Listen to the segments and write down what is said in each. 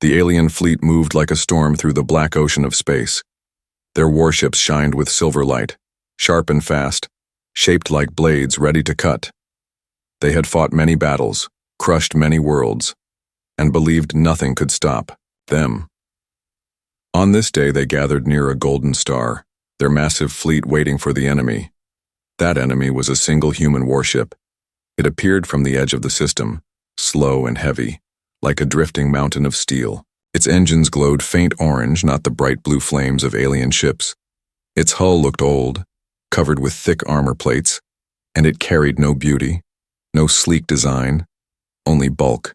The alien fleet moved like a storm through the black ocean of space. Their warships shined with silver light, sharp and fast, shaped like blades ready to cut. They had fought many battles, crushed many worlds, and believed nothing could stop them. On this day they gathered near a golden star, their massive fleet waiting for the enemy. That enemy was a single human warship. It appeared from the edge of the system, slow and heavy, like a drifting mountain of steel. Its engines glowed faint orange, not the bright blue flames of alien ships. Its hull looked old, covered with thick armor plates, and it carried no beauty, no sleek design, only bulk.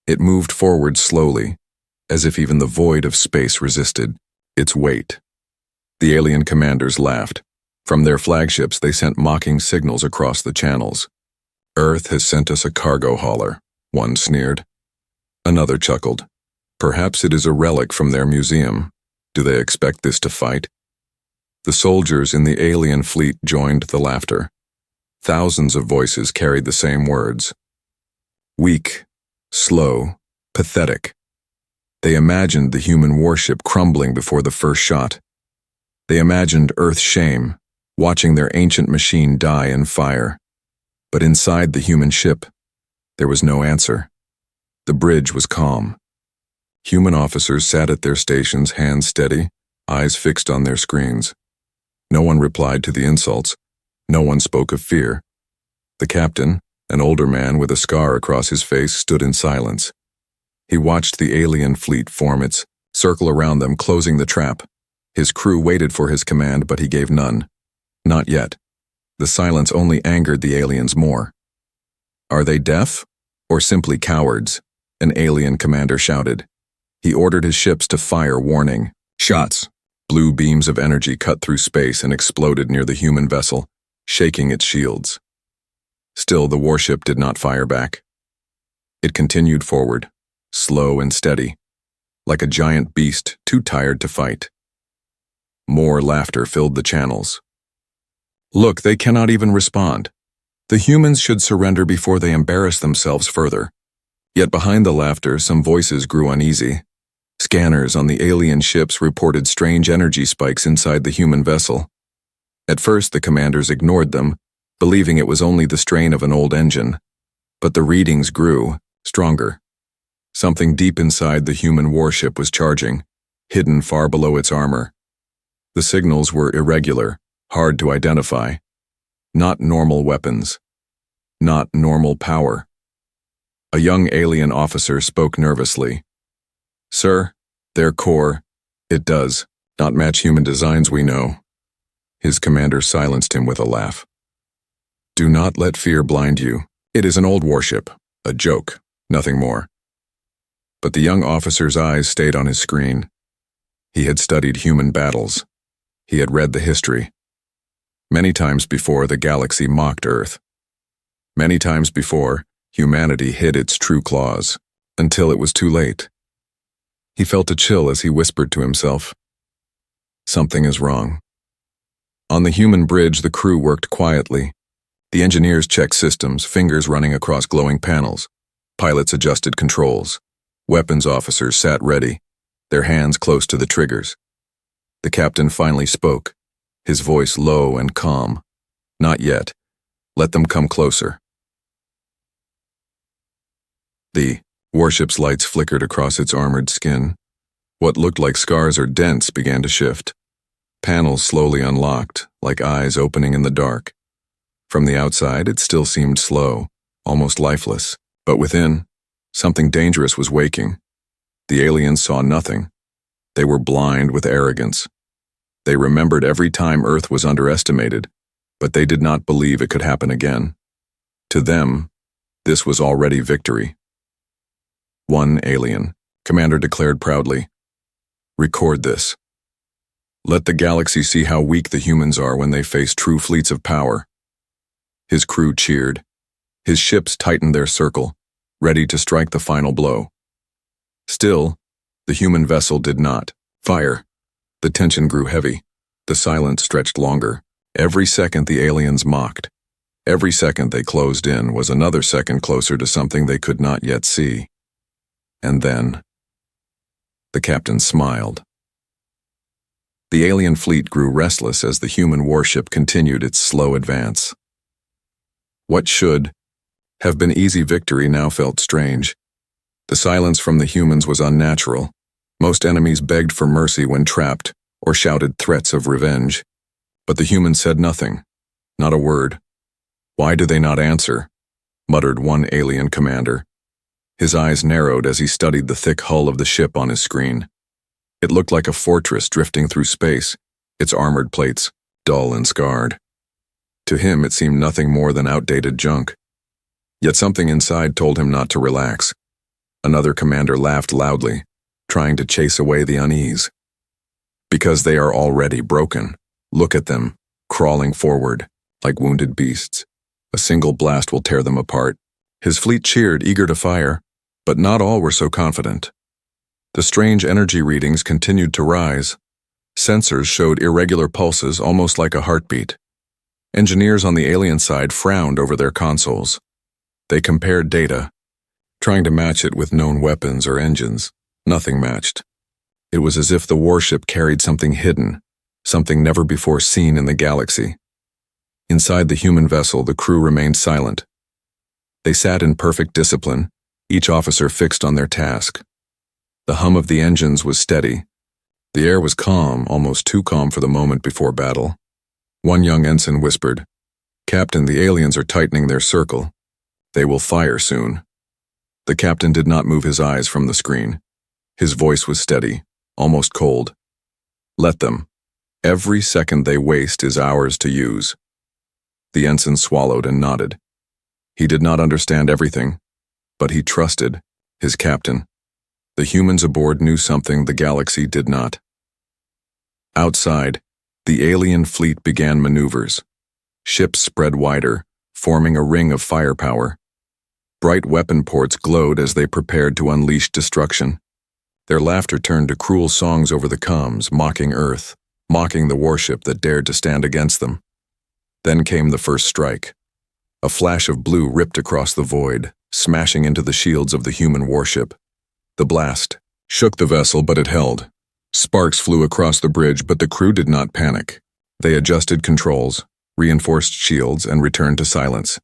It moved forward slowly, as if even the void of space resisted its weight. The alien commanders laughed. From their flagships they sent mocking signals across the channels. "Earth has sent us a cargo hauler," one sneered. Another chuckled. "Perhaps it is a relic from their museum. Do they expect this to fight?" The soldiers in the alien fleet joined the laughter. Thousands of voices carried the same words. Weak, slow, pathetic. They imagined the human warship crumbling before the first shot. They imagined Earth's shame, watching their ancient machine die in fire. But inside the human ship, there was no answer. The bridge was calm. Human officers sat at their stations, hands steady, eyes fixed on their screens. No one replied to the insults. No one spoke of fear. The captain, an older man with a scar across his face, stood in silence. He watched the alien fleet form its circle around them, closing the trap. His crew waited for his command, but he gave none. Not yet. The silence only angered the aliens more. "Are they deaf? Or simply cowards?" an alien commander shouted. He ordered his ships to fire, warning. Shots. Blue beams of energy cut through space and exploded near the human vessel, shaking its shields. Still, the warship did not fire back. It continued forward, slow and steady, like a giant beast too tired to fight. More laughter filled the channels. "Look, they cannot even respond. The humans should surrender before they embarrass themselves further." Yet behind the laughter, some voices grew uneasy. Scanners on the alien ships reported strange energy spikes inside the human vessel. At first, the commanders ignored them, believing it was only the strain of an old engine. But the readings grew, stronger. Something deep inside the human warship was charging, hidden far below its armor. The signals were irregular, hard to identify. Not normal weapons. Not normal power. A young alien officer spoke nervously. "Sir, their core, it does not match human designs we know." His commander silenced him with a laugh. "Do not let fear blind you. It is an old warship, a joke, nothing more." But the young officer's eyes stayed on his screen. He had studied human battles. He had read the history. Many times before, the galaxy mocked Earth. Many times before, humanity hid its true claws, until it was too late. He felt a chill as he whispered to himself, "Something is wrong." On the human bridge, the crew worked quietly. The engineers checked systems, fingers running across glowing panels. Pilots adjusted controls. Weapons officers sat ready, their hands close to the triggers. The captain finally spoke, his voice low and calm. "Not yet. Let them come closer." The warship's lights flickered across its armored skin. What looked like scars or dents began to shift. Panels slowly unlocked, like eyes opening in the dark. From the outside, it still seemed slow, almost lifeless. But within, something dangerous was waking. The aliens saw nothing. They were blind with arrogance. They remembered every time Earth was underestimated, but they did not believe it could happen again. To them, this was already victory. "One alien," Commander declared proudly. "Record this. Let the galaxy see how weak the humans are when they face true fleets of power." His crew cheered. His ships tightened their circle, ready to strike the final blow. Still, the human vessel did not fire. The tension grew heavy. The silence stretched longer. Every second the aliens mocked. Every second they closed in was another second closer to something they could not yet see. And then, The captain smiled. The alien fleet grew restless as the human warship continued its slow advance. What should have been easy victory now felt strange. The silence from the humans was unnatural. Most enemies begged for mercy when trapped or shouted threats of revenge. But the humans said nothing, not a word. "Why do they not answer?" muttered one alien commander. His eyes narrowed as he studied the thick hull of the ship on his screen. It looked like a fortress drifting through space, its armored plates dull and scarred. To him, it seemed nothing more than outdated junk. Yet something inside told him not to relax. Another commander laughed loudly, trying to chase away the unease. "Because they are already broken. Look at them, crawling forward, like wounded beasts. A single blast will tear them apart." His fleet cheered, eager to fire, but not all were so confident. The strange energy readings continued to rise. Sensors showed irregular pulses, almost like a heartbeat. Engineers on the alien side frowned over their consoles. They compared data, trying to match it with known weapons or engines. Nothing matched. It was as if the warship carried something hidden, something never before seen in the galaxy. Inside the human vessel, the crew remained silent. They sat in perfect discipline, each officer fixed on their task. The hum of the engines was steady. The air was calm, almost too calm for the moment before battle. One young ensign whispered, "Captain, the aliens are tightening their circle. They will fire soon." The captain did not move his eyes from the screen. His voice was steady, almost cold. "Let them. Every second they waste is ours to use." The ensign swallowed and nodded. He did not understand everything, but he trusted his captain. The humans aboard knew something the galaxy did not. Outside, the alien fleet began maneuvers. Ships spread wider, forming a ring of firepower. Bright weapon ports glowed as they prepared to unleash destruction. Their laughter turned to cruel songs over the comms, mocking Earth, mocking the warship that dared to stand against them. Then came the first strike. A flash of blue ripped across the void, smashing into the shields of the human warship. The blast shook the vessel, but it held. Sparks flew across the bridge, but the crew did not panic. They adjusted controls, reinforced shields, and returned to silence.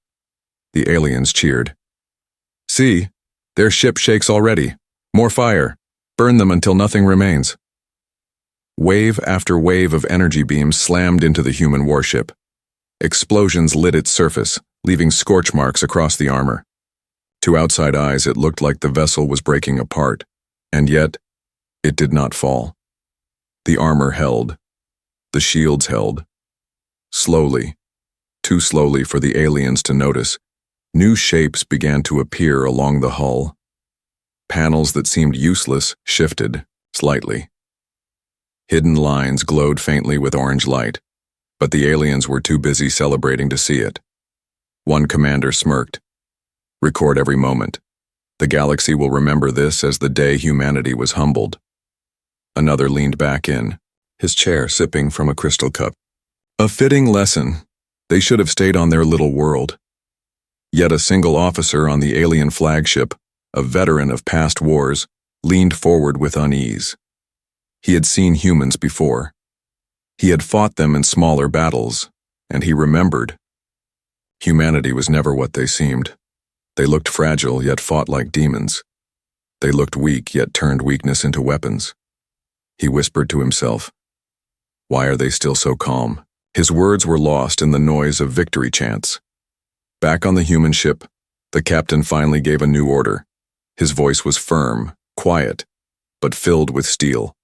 The aliens cheered. "See, their ship shakes already. More fire. Burn them until nothing remains." Wave after wave of energy beams slammed into the human warship. Explosions lit its surface, leaving scorch marks across the armor. To outside eyes, it looked like the vessel was breaking apart, and yet, it did not fall. The armor held. The shields held. Slowly, too slowly for the aliens to notice, new shapes began to appear along the hull. Panels that seemed useless shifted, slightly. Hidden lines glowed faintly with orange light, but the aliens were too busy celebrating to see it. One commander smirked. "Record every moment. The galaxy will remember this as the day humanity was humbled." Another leaned back in, his chair sipping from a crystal cup. A fitting lesson. They should have stayed on their little world. Yet a single officer on the alien flagship, a veteran of past wars, leaned forward with unease. He had seen humans before. He had fought them in smaller battles, and he remembered. Humanity was never what they seemed. They looked fragile, yet fought like demons. They looked weak, yet turned weakness into weapons. He whispered to himself, "Why are they still so calm?" His words were lost in the noise of victory chants. Back on the human ship, the captain finally gave a new order. His voice was firm, quiet, but filled with steel.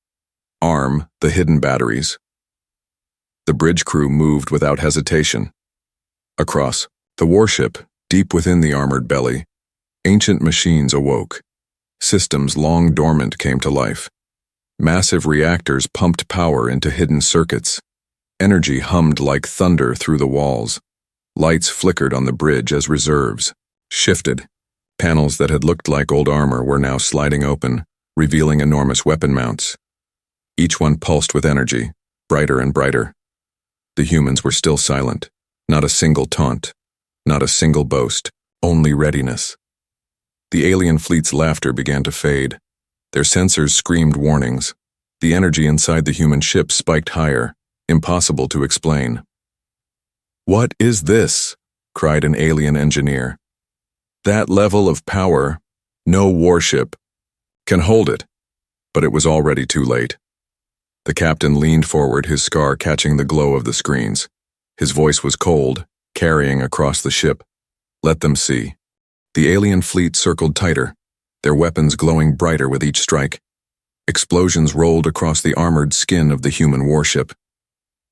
"Arm the hidden batteries." The bridge crew moved without hesitation. Across the warship, deep within the armored belly, ancient machines awoke. Systems long dormant came to life. Massive reactors pumped power into hidden circuits. Energy hummed like thunder through the walls. Lights flickered on the bridge as reserves shifted. Panels that had looked like old armor were now sliding open, revealing enormous weapon mounts. Each one pulsed with energy, brighter and brighter. The humans were still silent. Not a single taunt, not a single boast, only readiness. The alien fleet's laughter began to fade. Their sensors screamed warnings. The energy inside the human ship spiked higher, impossible to explain. "What is this?" cried an alien engineer. "That level of power, no warship can hold it." But it was already too late. The captain leaned forward, his scar catching the glow of the screens. His voice was cold, carrying across the ship. "Let them see." The alien fleet circled tighter, their weapons glowing brighter with each strike. Explosions rolled across the armored skin of the human warship.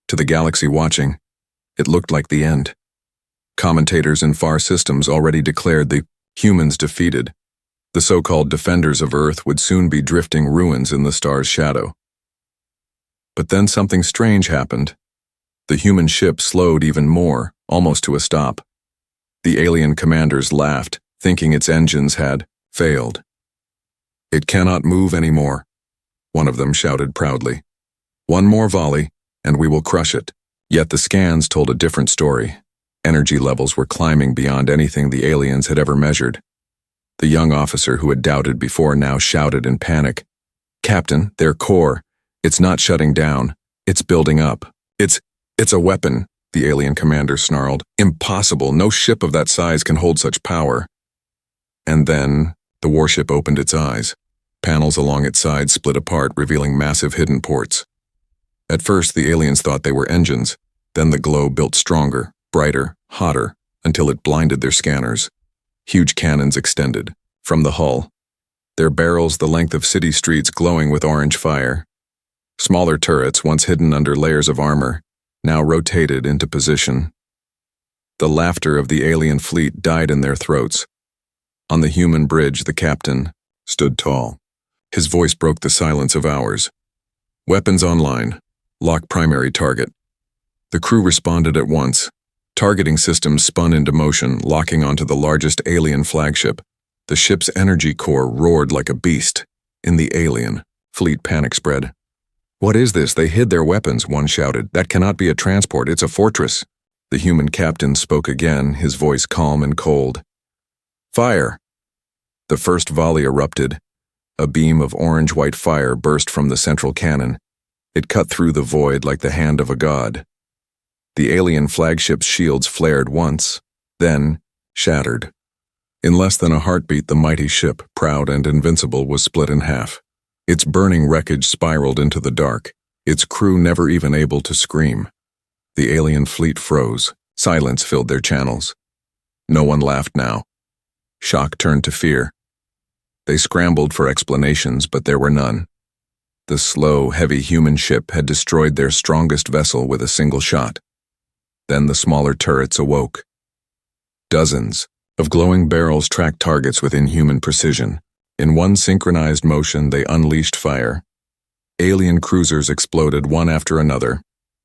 To the galaxy watching, it looked like the end. Commentators in far systems already declared the humans defeated. The so-called defenders of Earth would soon be drifting ruins in the star's shadow. But then something strange happened. The human ship slowed even more, almost to a stop. The alien commanders laughed, thinking its engines had failed. "It cannot move anymore," one of them shouted proudly. "One more volley, and we will crush it." Yet the scans told a different story. Energy levels were climbing beyond anything the aliens had ever measured. The young officer who had doubted before now shouted in panic, "Captain, their core, it's not shutting down, it's building up. It's a weapon," the alien commander snarled. "Impossible, no ship of that size can hold such power." And then, the warship opened its eyes. Panels along its sides split apart, revealing massive hidden ports. At first, the aliens thought they were engines. Then the glow built stronger, brighter, hotter, until it blinded their scanners. Huge cannons extended from the hull, their barrels the length of city streets glowing with orange fire. Smaller turrets, once hidden under layers of armor, now rotated into position. The laughter of the alien fleet died in their throats. On the human bridge, the captain stood tall. His voice broke the silence of hours. "Weapons online. Lock primary target." The crew responded at once. Targeting systems spun into motion, locking onto the largest alien flagship. The ship's energy core roared like a beast. In the alien fleet, panic spread. "What is this? They hid their weapons," one shouted. "That cannot be a transport, it's a fortress." The human captain spoke again, his voice calm and cold. "Fire!" The first volley erupted. A beam of orange-white fire burst from the central cannon. It cut through the void like the hand of a god. The alien flagship's shields flared once, then shattered. In less than a heartbeat, the mighty ship, proud and invincible, was split in half. Its burning wreckage spiraled into the dark, its crew never even able to scream. The alien fleet froze. Silence filled their channels. No one laughed now. Shock turned to fear. They scrambled for explanations, but there were none. The slow, heavy human ship had destroyed their strongest vessel with a single shot. Then the smaller turrets awoke. Dozens of glowing barrels tracked targets with inhuman precision. In one synchronized motion, they unleashed fire. Alien cruisers exploded one after another,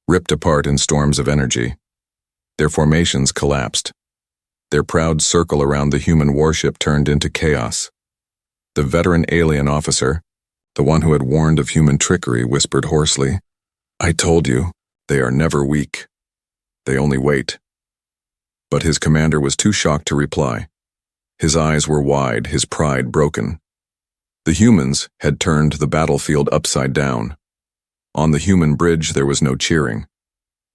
ripped apart in storms of energy. Their formations collapsed. Their proud circle around the human warship turned into chaos. The veteran alien officer, the one who had warned of human trickery, whispered hoarsely, "I told you, they are never weak. They only wait." But his commander was too shocked to reply. His eyes were wide, his pride broken. The humans had turned the battlefield upside down. On the human bridge there was no cheering.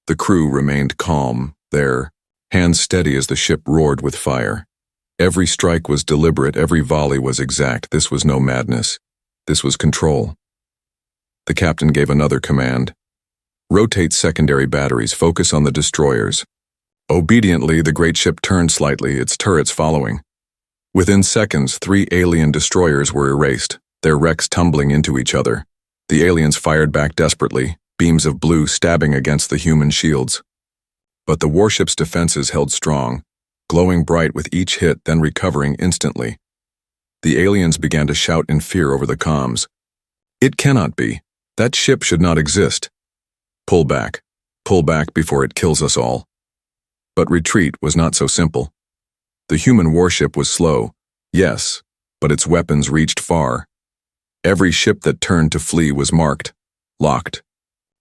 The crew remained calm, their hands steady as the ship roared with fire. Every strike was deliberate, every volley was exact. This was no madness. This was control. The captain gave another command. "Rotate secondary batteries, focus on the destroyers." Obediently, the great ship turned slightly, its turrets following. Within seconds, 3 alien destroyers were erased, their wrecks tumbling into each other. The aliens fired back desperately, beams of blue stabbing against the human shields. But the warship's defenses held strong, glowing bright with each hit, then recovering instantly. The aliens began to shout in fear over the comms. "It cannot be. That ship should not exist. Pull back before it kills us all." But retreat was not so simple. The human warship was slow, yes, but its weapons reached far. Every ship that turned to flee was marked, locked,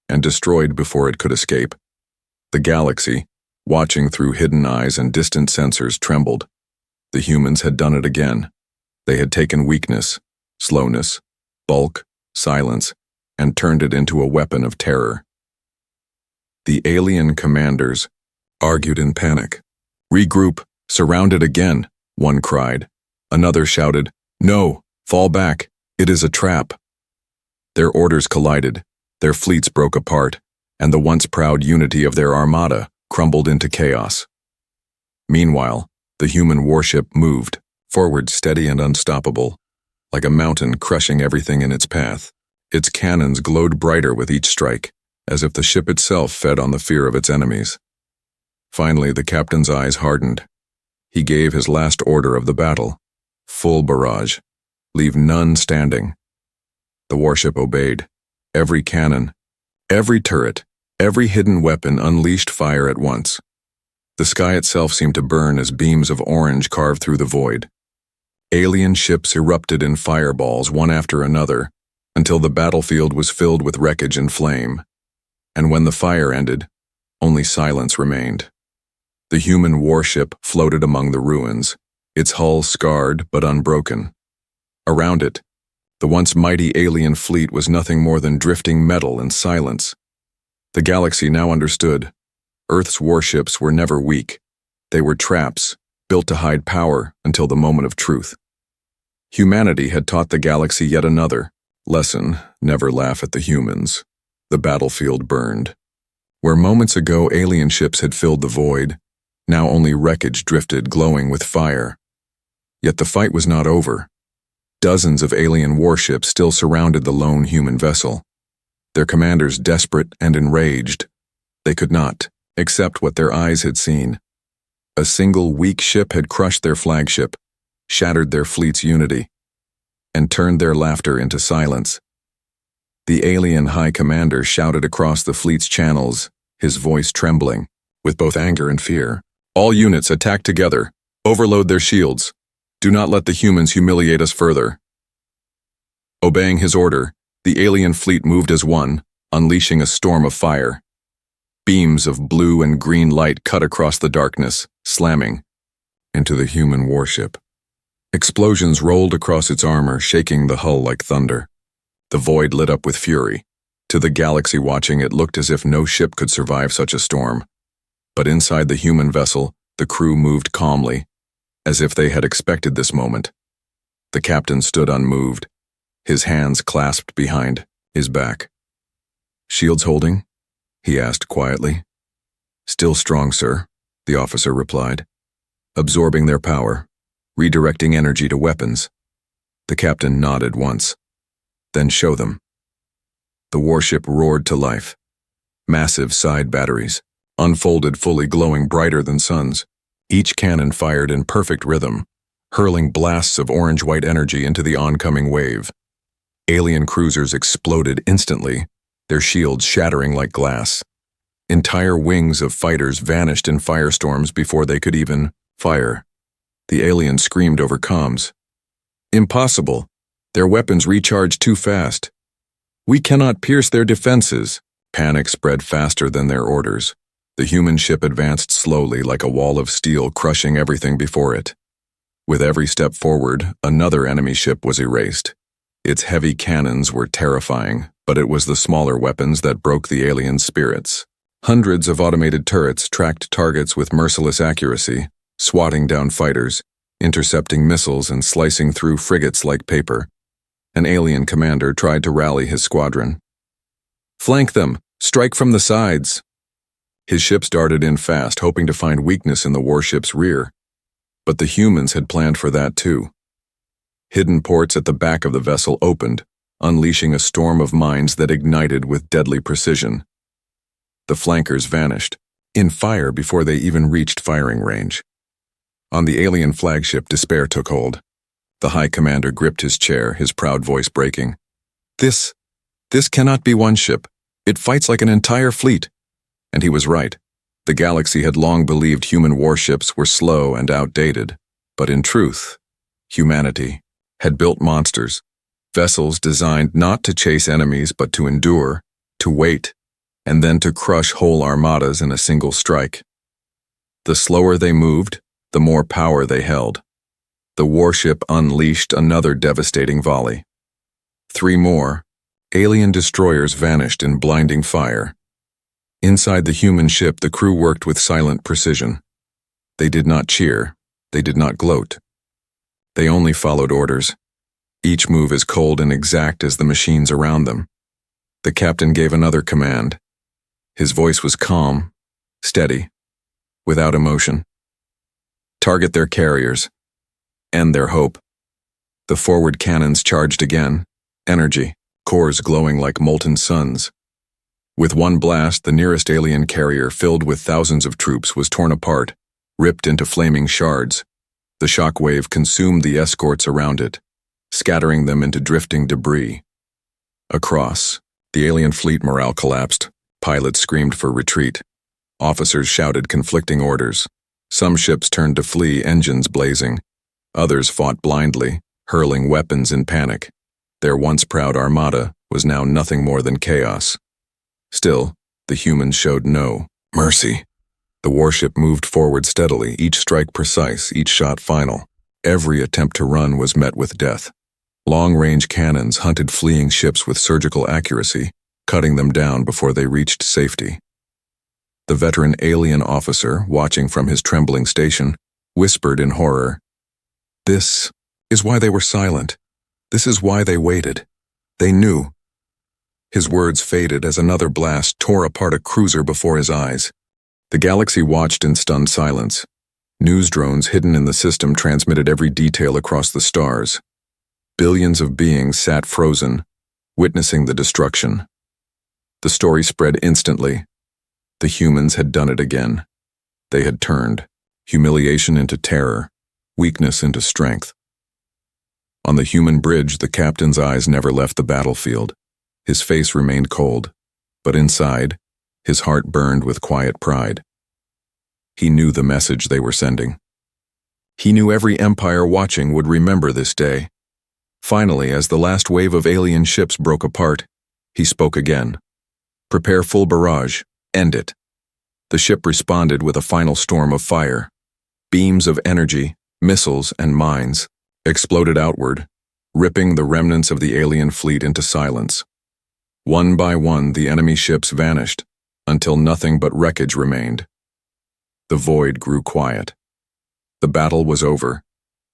and destroyed before it could escape. The galaxy, watching through hidden eyes and distant sensors, trembled. The humans had done it again. They had taken weakness, slowness, bulk, silence, and turned it into a weapon of terror. The alien commanders argued in panic. "Regroup, surround it again," one cried. Another shouted, "No, fall back, it is a trap." Their orders collided, their fleets broke apart, and the once proud unity of their armada crumbled into chaos. Meanwhile, the human warship moved, forward steady and unstoppable, like a mountain crushing everything in its path. Its cannons glowed brighter with each strike, as if the ship itself fed on the fear of its enemies. Finally, the captain's eyes hardened. He gave his last order of the battle: full barrage. Leave none standing. The warship obeyed. Every cannon, every turret, every hidden weapon unleashed fire at once. The sky itself seemed to burn as beams of orange carved through the void. Alien ships erupted in fireballs one after another, until the battlefield was filled with wreckage and flame. And when the fire ended, only silence remained. The human warship floated among the ruins, its hull scarred but unbroken. Around it, the once mighty alien fleet was nothing more than drifting metal and silence. The galaxy now understood. Earth's warships were never weak. They were traps, built to hide power until the moment of truth. Humanity had taught the galaxy yet another lesson: never laugh at the humans. The battlefield burned. Where moments ago alien ships had filled the void, now only wreckage drifted, glowing with fire. Yet the fight was not over. Dozens of alien warships still surrounded the lone human vessel. Their commanders desperate and enraged. They could not accept what their eyes had seen. A single weak ship had crushed their flagship, shattered their fleet's unity, and turned their laughter into silence. The alien high commander shouted across the fleet's channels, his voice trembling with both anger and fear. "All units attack together. Overload their shields. Do not let the humans humiliate us further." Obeying his order, the alien fleet moved as one, unleashing a storm of fire. Beams of blue and green light cut across the darkness, slamming into the human warship. Explosions rolled across its armor, shaking the hull like thunder. The void lit up with fury. To the galaxy watching, it looked as if no ship could survive such a storm. But inside the human vessel, the crew moved calmly, as if they had expected this moment. The captain stood unmoved, his hands clasped behind his back. "Shields holding?" he asked quietly. "Still strong, sir," the officer replied. "Absorbing their power, redirecting energy to weapons." The captain nodded once. "Then show them." The warship roared to life. Massive side batteries, unfolded fully, glowing brighter than suns. Each cannon fired in perfect rhythm, hurling blasts of orange-white energy into the oncoming wave. Alien cruisers exploded instantly, their shields shattering like glass. Entire wings of fighters vanished in firestorms before they could even fire. The aliens screamed over comms. "Impossible! Their weapons recharge too fast. We cannot pierce their defenses." Panic spread faster than their orders. The human ship advanced slowly, like a wall of steel, crushing everything before it. With every step forward, another enemy ship was erased. Its heavy cannons were terrifying, but it was the smaller weapons that broke the alien spirits. Hundreds of automated turrets tracked targets with merciless accuracy, swatting down fighters, intercepting missiles and slicing through frigates like paper. An alien commander tried to rally his squadron. "Flank them! Strike from the sides!" His ships darted in fast, hoping to find weakness in the warship's rear. But the humans had planned for that too. Hidden ports at the back of the vessel opened, unleashing a storm of mines that ignited with deadly precision. The flankers vanished, in fire before they even reached firing range. On the alien flagship, despair took hold. The high commander gripped his chair, his proud voice breaking. This cannot be one ship. It fights like an entire fleet." And he was right. The galaxy had long believed human warships were slow and outdated. But in truth, humanity had built monsters, vessels designed not to chase enemies but to endure, to wait, and then to crush whole armadas in a single strike. The slower they moved, the more power they held. The warship unleashed another devastating volley. 3 more. Alien destroyers vanished in blinding fire. Inside the human ship, the crew worked with silent precision. They did not cheer. They did not gloat. They only followed orders. Each move as cold and exact as the machines around them. The captain gave another command. His voice was calm, steady, without emotion. Target their carriers. End their hope. The forward cannons charged again. Energy, cores glowing like molten suns. With one blast, the nearest alien carrier, filled with thousands of troops, was torn apart, ripped into flaming shards. The shock wave consumed the escorts around it, scattering them into drifting debris. Across, the alien fleet morale collapsed. Pilots screamed for retreat. Officers shouted conflicting orders. Some ships turned to flee, engines blazing. Others fought blindly, hurling weapons in panic. Their once proud armada was now nothing more than chaos. Still, the humans showed no mercy. The warship moved forward steadily, each strike precise, each shot final. Every attempt to run was met with death. Long-range cannons hunted fleeing ships with surgical accuracy, cutting them down before they reached safety. The veteran alien officer, watching from his trembling station, whispered in horror, "This is why they were silent. This is why they waited. They knew." His words faded as another blast tore apart a cruiser before his eyes. The galaxy watched in stunned silence. News drones hidden in the system transmitted every detail across the stars. Billions of beings sat frozen, witnessing the destruction. The story spread instantly. The humans had done it again. They had turned humiliation into terror, weakness into strength. On the human bridge, the captain's eyes never left the battlefield. His face remained cold, but inside, his heart burned with quiet pride. He knew the message they were sending. He knew every empire watching would remember this day. Finally, as the last wave of alien ships broke apart, he spoke again. "Prepare full barrage. End it." The ship responded with a final storm of fire. Beams of energy, missiles, and mines exploded outward, ripping the remnants of the alien fleet into silence. One by one, the enemy ships vanished, until nothing but wreckage remained. The void grew quiet. The battle was over,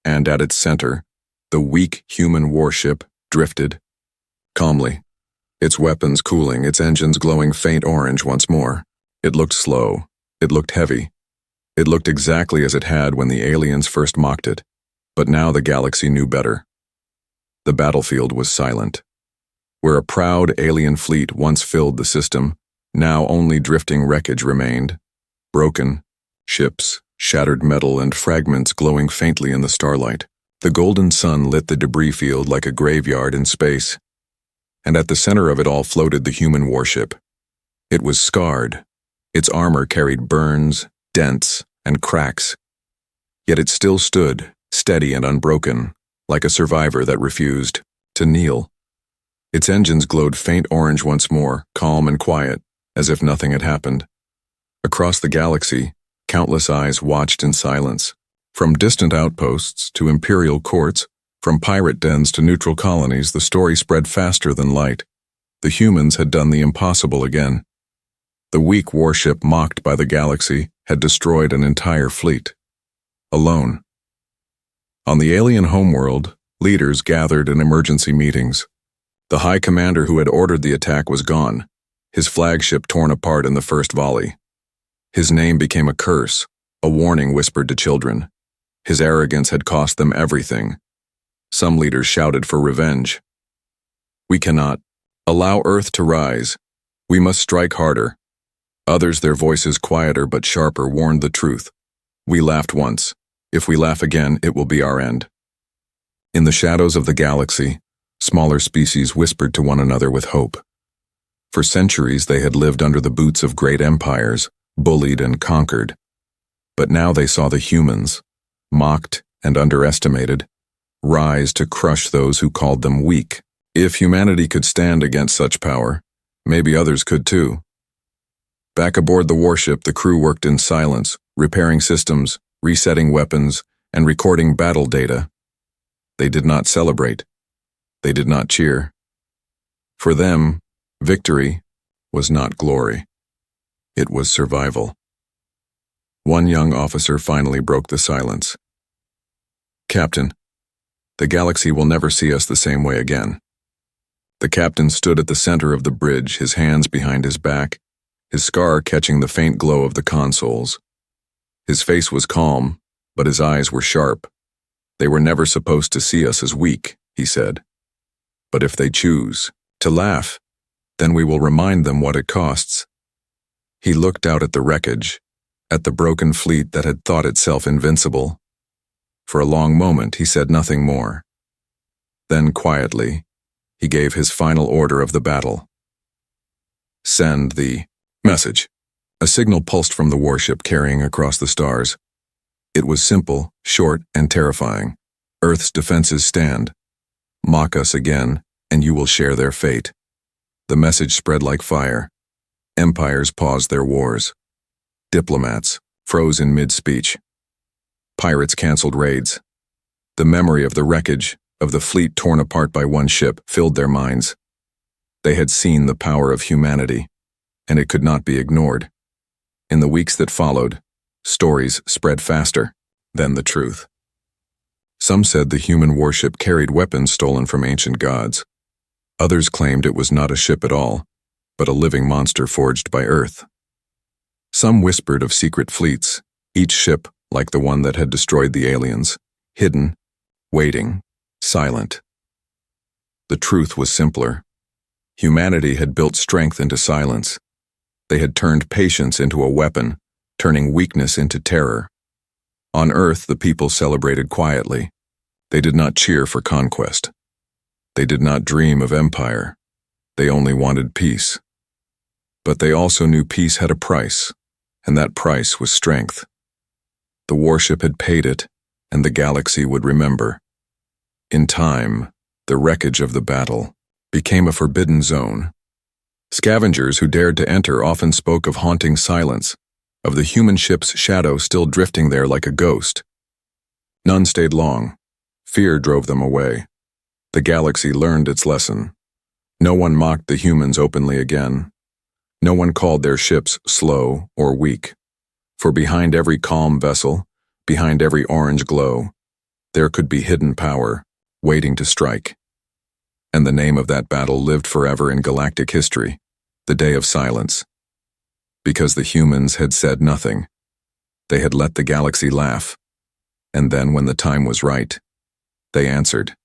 and at its center, the weak human warship drifted calmly, its weapons cooling, its engines glowing faint orange once more. It looked slow. It looked heavy. It looked exactly as it had when the aliens first mocked it, but now the galaxy knew better. The battlefield was silent. Where a proud alien fleet once filled the system, now only drifting wreckage remained. Broken ships, shattered metal, and fragments glowing faintly in the starlight. The golden sun lit the debris field like a graveyard in space. And at the center of it all floated the human warship. It was scarred. Its armor carried burns, dents, and cracks. Yet it still stood, steady and unbroken, like a survivor that refused to kneel. Its engines glowed faint orange once more, calm and quiet, as if nothing had happened. Across the galaxy, countless eyes watched in silence. From distant outposts to imperial courts, from pirate dens to neutral colonies, the story spread faster than light. The humans had done the impossible again. The weak warship mocked by the galaxy had destroyed an entire fleet. Alone. On the alien homeworld, leaders gathered in emergency meetings. The high commander who had ordered the attack was gone, his flagship torn apart in the first volley. His name became a curse, a warning whispered to children. His arrogance had cost them everything. Some leaders shouted for revenge. "We cannot allow Earth to rise. We must strike harder." Others, their voices quieter but sharper, warned the truth. "We laughed once. If we laugh again, it will be our end." In the shadows of the galaxy, smaller species whispered to one another with hope. For centuries they had lived under the boots of great empires, bullied and conquered. But now they saw the humans, mocked and underestimated, rise to crush those who called them weak. If humanity could stand against such power, maybe others could too. Back aboard the warship, the crew worked in silence, repairing systems, resetting weapons, and recording battle data. They did not celebrate. They did not cheer. For them, victory was not glory. It was survival. One young officer finally broke the silence. "Captain, the galaxy will never see us the same way again." The captain stood at the center of the bridge, his hands behind his back, his scar catching the faint glow of the consoles. His face was calm, but his eyes were sharp. "They were never supposed to see us as weak," he said. "But if they choose to laugh, then we will remind them what it costs." He looked out at the wreckage, at the broken fleet that had thought itself invincible. For a long moment he said nothing more. Then quietly, he gave his final order of the battle. "Send the message." A signal pulsed from the warship carrying across the stars. It was simple, short, and terrifying. "Earth's defenses stand. Mock us again, and you will share their fate." The message spread like fire. Empires paused their wars. Diplomats froze in mid-speech. Pirates canceled raids. The memory of the wreckage, of the fleet torn apart by one ship, filled their minds. They had seen the power of humanity, and it could not be ignored. In the weeks that followed, stories spread faster than the truth. Some said the human warship carried weapons stolen from ancient gods. Others claimed it was not a ship at all, but a living monster forged by Earth. Some whispered of secret fleets, each ship like the one that had destroyed the aliens, hidden, waiting, silent. The truth was simpler. Humanity had built strength into silence. They had turned patience into a weapon, turning weakness into terror. On Earth, the people celebrated quietly. They did not cheer for conquest. They did not dream of empire. They only wanted peace. But they also knew peace had a price, and that price was strength. The warship had paid it, and the galaxy would remember. In time, the wreckage of the battle became a forbidden zone. Scavengers who dared to enter often spoke of haunting silence, of the human ship's shadow still drifting there like a ghost. None stayed long. Fear drove them away. The galaxy learned its lesson. No one mocked the humans openly again. No one called their ships slow or weak. For behind every calm vessel, behind every orange glow, there could be hidden power, waiting to strike. And the name of that battle lived forever in galactic history, the Day of Silence. Because the humans had said nothing. They had let the galaxy laugh. And then when the time was right, they answered.